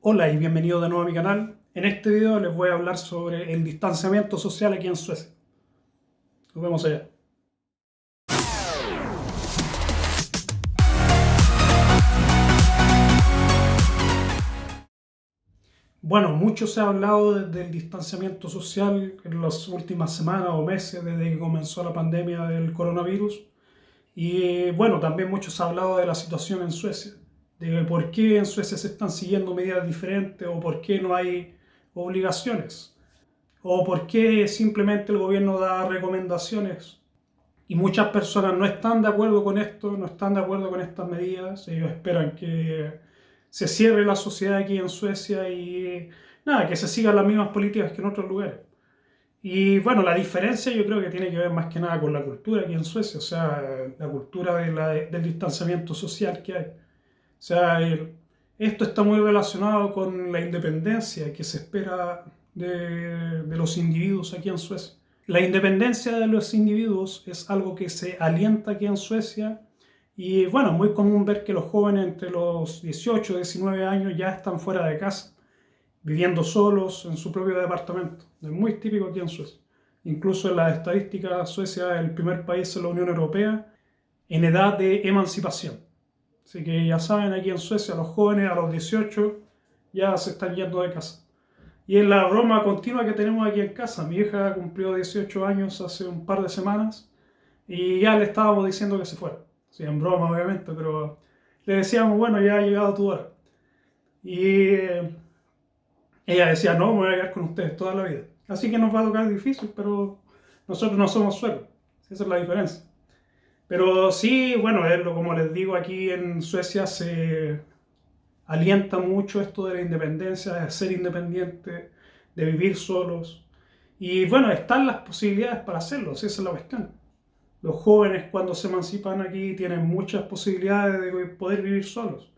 Hola y bienvenido de nuevo a mi canal. En este video les voy a hablar sobre el distanciamiento social aquí en Suecia. Nos vemos allá. Bueno, mucho se ha hablado del distanciamiento social en las últimas semanas o meses desde que comenzó la pandemia del coronavirus. Y bueno, también mucho se ha hablado de la situación en Suecia, de por qué en Suecia se están siguiendo medidas diferentes o por qué no hay obligaciones o por qué simplemente el gobierno da recomendaciones. Y muchas personas no están de acuerdo con esto, no están de acuerdo con estas medidas. Ellos esperan que se cierre la sociedad aquí en Suecia y nada, que se sigan las mismas políticas que en otros lugares. Y bueno, la diferencia yo creo que tiene que ver más que nada con la cultura aquí en Suecia, o sea, la cultura del distanciamiento social que hay. O sea, esto está muy relacionado con la independencia que se espera de los individuos aquí en Suecia. La independencia de los individuos es algo que se alienta aquí en Suecia y bueno, muy común ver que los jóvenes entre los 18 y 19 años ya están fuera de casa, viviendo solos en su propio departamento. Es muy típico aquí en Suecia. Incluso en las estadísticas, Suecia es el primer país en la Unión Europea en edad de emancipación. Así que ya saben, aquí en Suecia los jóvenes a los 18 ya se están yendo de casa. Y en la broma continua que tenemos aquí en casa, mi hija cumplió 18 años hace un par de semanas y ya le estábamos diciendo que se fuera. Sí, en broma obviamente, pero le decíamos, bueno, ya ha llegado tu hora. Y ella decía, no, me voy a quedar con ustedes toda la vida. Así que nos va a tocar difícil, pero nosotros no somos suecos. Esa es la diferencia. Pero sí, bueno, como les digo, aquí en Suecia se alienta mucho esto de la independencia, de ser independiente, de vivir solos. Y bueno, están las posibilidades para hacerlo, esa es la cuestión. Los jóvenes cuando se emancipan aquí tienen muchas posibilidades de poder vivir solos.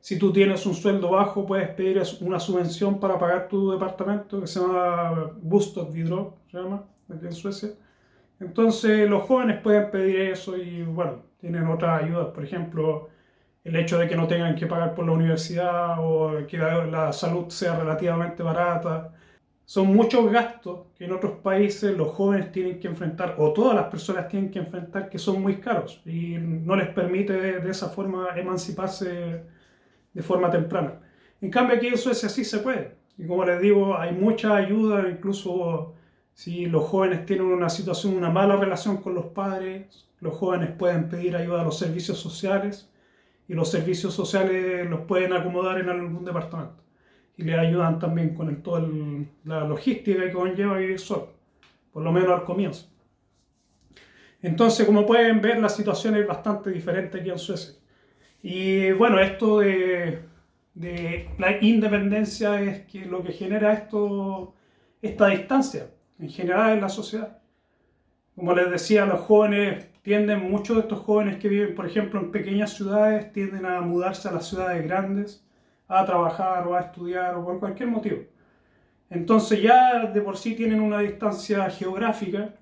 Si tú tienes un sueldo bajo, puedes pedir una subvención para pagar tu departamento, que se llama Bostadsbidrag, se llama, aquí en Suecia. Entonces los jóvenes pueden pedir eso y bueno, tienen otras ayudas, por ejemplo, el hecho de que no tengan que pagar por la universidad o que la salud sea relativamente barata. Son muchos gastos que en otros países los jóvenes tienen que enfrentar, o todas las personas tienen que enfrentar, que son muy caros y no les permite de esa forma emanciparse de forma temprana. En cambio aquí en Suecia sí se puede. Y como les digo, hay mucha ayuda, incluso si los jóvenes tienen una situación, una mala relación con los padres, los jóvenes pueden pedir ayuda a los servicios sociales y los servicios sociales los pueden acomodar en algún departamento. Y les ayudan también con toda la logística que conlleva vivir solo, por lo menos al comienzo. Entonces, como pueden ver, la situación es bastante diferente aquí en Suecia. Y bueno, esto de la independencia es que lo que genera esta distancia en general en la sociedad. Como les decía, los jóvenes tienden, muchos de estos jóvenes que viven, por ejemplo, en pequeñas ciudades, tienden a mudarse a las ciudades grandes, a trabajar o a estudiar o por cualquier motivo. Entonces ya de por sí tienen una distancia geográfica,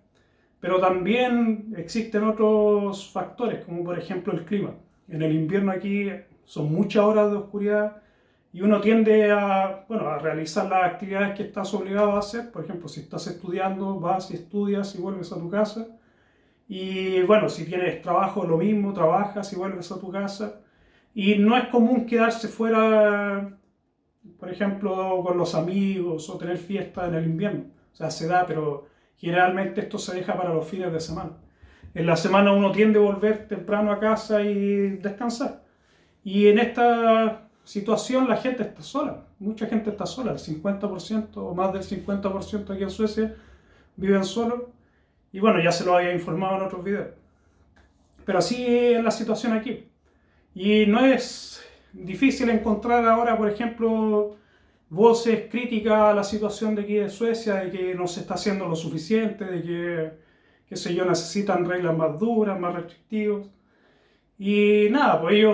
pero también existen otros factores, como por ejemplo el clima. En el invierno aquí son muchas horas de oscuridad y uno tiende a, bueno, a realizar las actividades que estás obligado a hacer. Por ejemplo, si estás estudiando, vas y estudias y vuelves a tu casa. Y bueno, si tienes trabajo, lo mismo, trabajas y vuelves a tu casa. Y no es común quedarse fuera, por ejemplo, con los amigos o tener fiestas en el invierno. O sea, se da, pero generalmente esto se deja para los fines de semana. En la semana uno tiende a volver temprano a casa y descansar. Y en esta situación la gente está sola, mucha gente está sola, el 50% o más del 50% aquí en Suecia viven solos. Y bueno, ya se lo había informado en otros videos. Pero así es la situación aquí. Y no es difícil encontrar ahora, por ejemplo, voces críticas a la situación de aquí de Suecia, de que no se está haciendo lo suficiente, de que, qué sé yo, necesitan reglas más duras, más restrictivas. Y nada, pues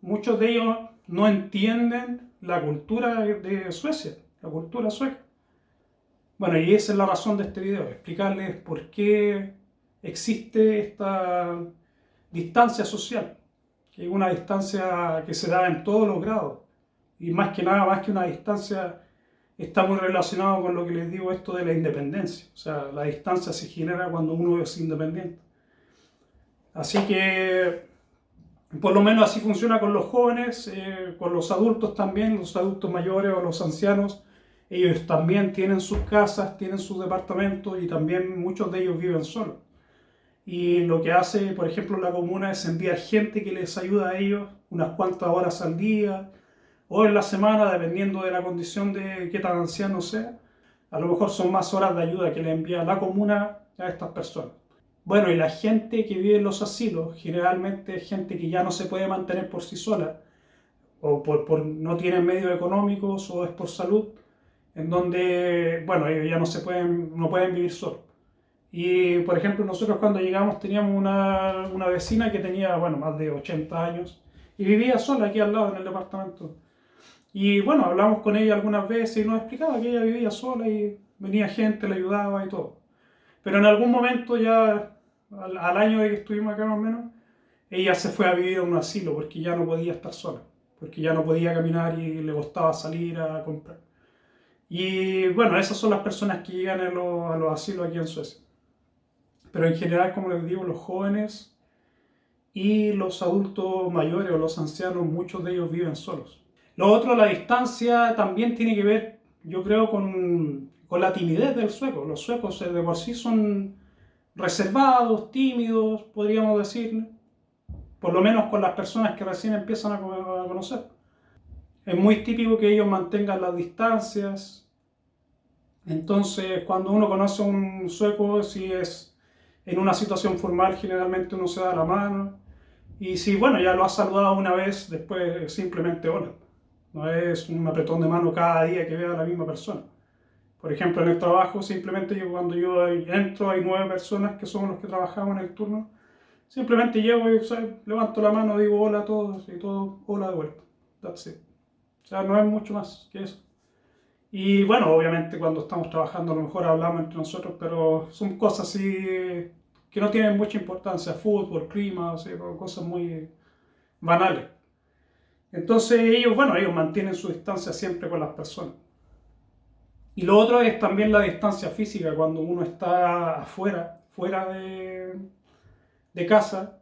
muchos de ellos no entienden la cultura de Suecia, la cultura sueca. Bueno, y esa es la razón de este video, explicarles por qué existe esta distancia social, que es una distancia que se da en todos los grados, Y más que nada, más que una distancia, está muy relacionado con lo que les digo, esto de la independencia. O sea, la distancia se genera cuando uno es independiente. Así que, por lo menos así funciona con los jóvenes, con los adultos también, los adultos mayores o los ancianos. Ellos también tienen sus casas, tienen sus departamentos y también muchos de ellos viven solos. Y lo que hace, por ejemplo, la comuna es enviar gente que les ayuda a ellos unas cuantas horas al día o en la semana, dependiendo de la condición de qué tan anciano sea. A lo mejor son más horas de ayuda que le envía la comuna a estas personas. Bueno, y la gente que vive en los asilos, generalmente es gente que ya no se puede mantener por sí sola, o no tienen medios económicos, o es por salud, en donde, bueno, ellos ya no pueden vivir solos. Y, por ejemplo, nosotros cuando llegamos teníamos una vecina que tenía, bueno, más de 80 años, y vivía sola aquí al lado en el departamento. Y bueno, hablamos con ella algunas veces y nos explicaba que ella vivía sola y venía gente, le ayudaba y todo. Pero en algún momento ya, al año de que estuvimos acá más o menos, ella se fue a vivir a un asilo porque ya no podía estar sola, porque ya no podía caminar y le costaba salir a comprar. Y bueno, esas son las personas que llegan a los asilos aquí en Suecia. Pero en general, como les digo, los jóvenes y los adultos mayores o los ancianos, muchos de ellos viven solos. Lo otro, la distancia también tiene que ver, yo creo, con la timidez del sueco. Los suecos de por sí son reservados, tímidos, podríamos decir, por lo menos con las personas que recién empiezan a conocer. Es muy típico que ellos mantengan las distancias. Entonces, cuando uno conoce a un sueco, si es en una situación formal, generalmente uno se da la mano. Y si, bueno, ya lo has saludado una vez, después simplemente hola. No es un apretón de mano cada día que vea a la misma persona. Por ejemplo, en el trabajo, simplemente cuando yo entro, hay 9 personas que son los que trabajamos en el turno. Simplemente llego y, o sea, levanto la mano, digo hola a todos y todos hola de vuelta. That's it. O sea, no es mucho más que eso. Y bueno, obviamente cuando estamos trabajando a lo mejor hablamos entre nosotros, pero son cosas así que no tienen mucha importancia. Fútbol, clima, o sea, cosas muy banales. Entonces ellos, bueno, ellos mantienen su distancia siempre con las personas. Y lo otro es también la distancia física, cuando uno está afuera, fuera de casa.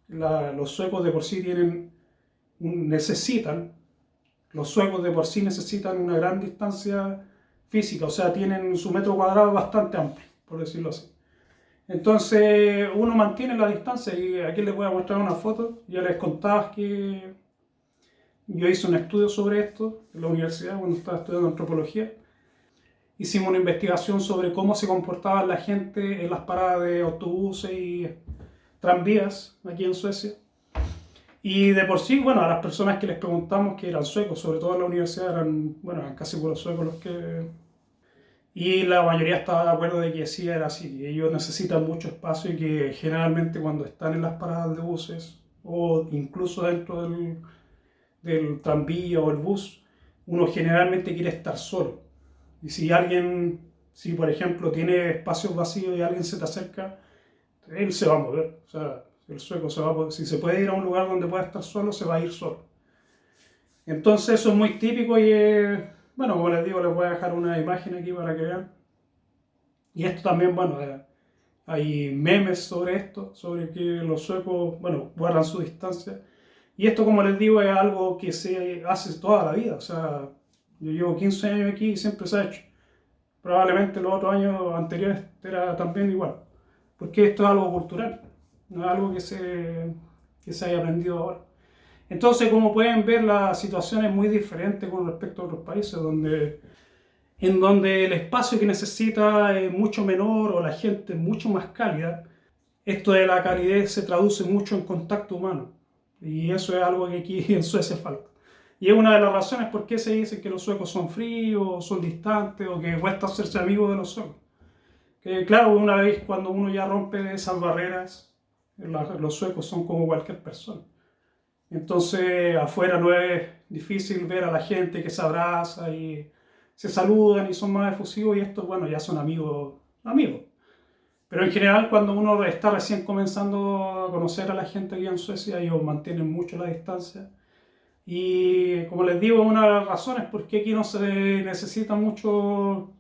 Los suecos de por sí necesitan, los suecos de por sí necesitan una gran distancia física, o sea, tienen su metro cuadrado bastante amplio, por decirlo así. Entonces uno mantiene la distancia y aquí les voy a mostrar una foto. Ya les contaba que yo hice un estudio sobre esto en la universidad cuando estaba estudiando antropología. Hicimos una investigación sobre cómo se comportaba la gente en las paradas de autobuses y tranvías aquí en Suecia. Y de por sí, bueno, a las personas que les preguntamos que eran suecos, sobre todo en la universidad, eran casi puros suecos los que... Y la mayoría estaba de acuerdo de que sí era así. Ellos necesitan mucho espacio y que generalmente cuando están en las paradas de buses o incluso dentro del tranvía o el bus, uno generalmente quiere estar solo. Y si por ejemplo tiene espacios vacíos y alguien se te acerca, él se va a mover. O sea, el sueco si se puede ir a un lugar donde pueda estar solo, se va a ir solo. Entonces eso es muy típico y bueno, como les digo, les voy a dejar una imagen aquí para que vean. Y esto también, bueno, hay memes sobre esto, sobre que los suecos, bueno, guardan su distancia. Y esto, como les digo, es algo que se hace toda la vida. O sea, yo llevo 15 años aquí y siempre se ha hecho. Probablemente los otros años anteriores era también igual. Porque esto es algo cultural, no es algo que se haya aprendido ahora. Entonces, como pueden ver, la situación es muy diferente con respecto a otros países, en donde el espacio que necesita es mucho menor o la gente es mucho más cálida. Esto de la calidez se traduce mucho en contacto humano. Y eso es algo que aquí en Suecia falta. Y es una de las razones por qué se dice que los suecos son fríos, son distantes o que cuesta hacerse amigo de los suecos. Que claro, una vez cuando uno ya rompe esas barreras, los suecos son como cualquier persona. Entonces afuera no es difícil ver a la gente que se abraza y se saludan y son más efusivos y estos, bueno, ya son amigos, amigos. Pero en general cuando uno está recién comenzando a conocer a la gente aquí en Suecia, ellos mantienen mucho la distancia. Y como les digo, una de las razones por qué aquí no se necesita mucho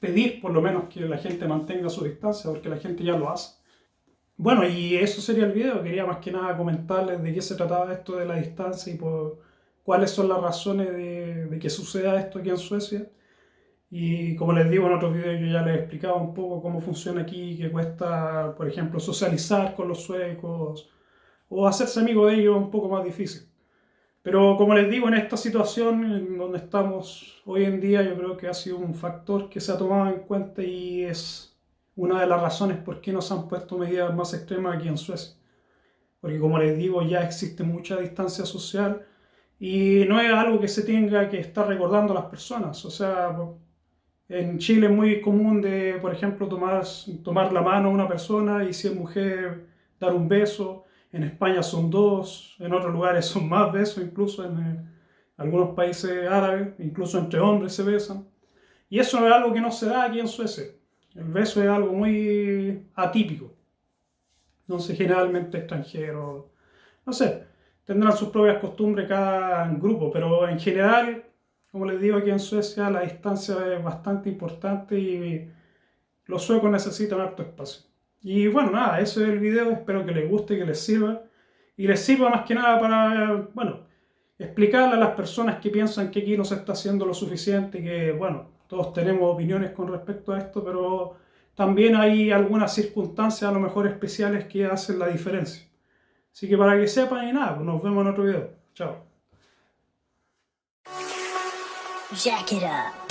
pedir, por lo menos, que la gente mantenga su distancia, porque la gente ya lo hace. Bueno, y eso sería el video. Quería más que nada comentarles de qué se trataba esto de la distancia y cuáles son las razones de que suceda esto aquí en Suecia. Y como les digo en otros videos, yo ya les he explicado un poco cómo funciona aquí, que cuesta, por ejemplo, socializar con los suecos o hacerse amigo de ellos un poco más difícil. Pero como les digo, en esta situación en donde estamos hoy en día, yo creo que ha sido un factor que se ha tomado en cuenta y es una de las razones por qué no se han puesto medidas más extremas aquí en Suecia. Porque como les digo, ya existe mucha distancia social y no es algo que se tenga que estar recordando a las personas. O sea, en Chile es muy común de, por ejemplo, tomar la mano a una persona y si es mujer, dar un beso. En España son dos, en otros lugares son más besos, incluso en algunos países árabes, incluso entre hombres se besan. Y eso es algo que no se da aquí en Suecia. El beso es algo muy atípico. Entonces, generalmente extranjeros, no sé, tendrán sus propias costumbres cada grupo, pero en general, como les digo, aquí en Suecia la distancia es bastante importante y los suecos necesitan harto espacio. Y bueno, nada, ese es el video, espero que les guste, que les sirva. Y les sirva más que nada para, bueno, explicarle a las personas que piensan que aquí no se está haciendo lo suficiente, que, bueno, todos tenemos opiniones con respecto a esto, pero también hay algunas circunstancias a lo mejor especiales que hacen la diferencia. Así que para que sepan y nada, pues nos vemos en otro video. Chao. Jack it up.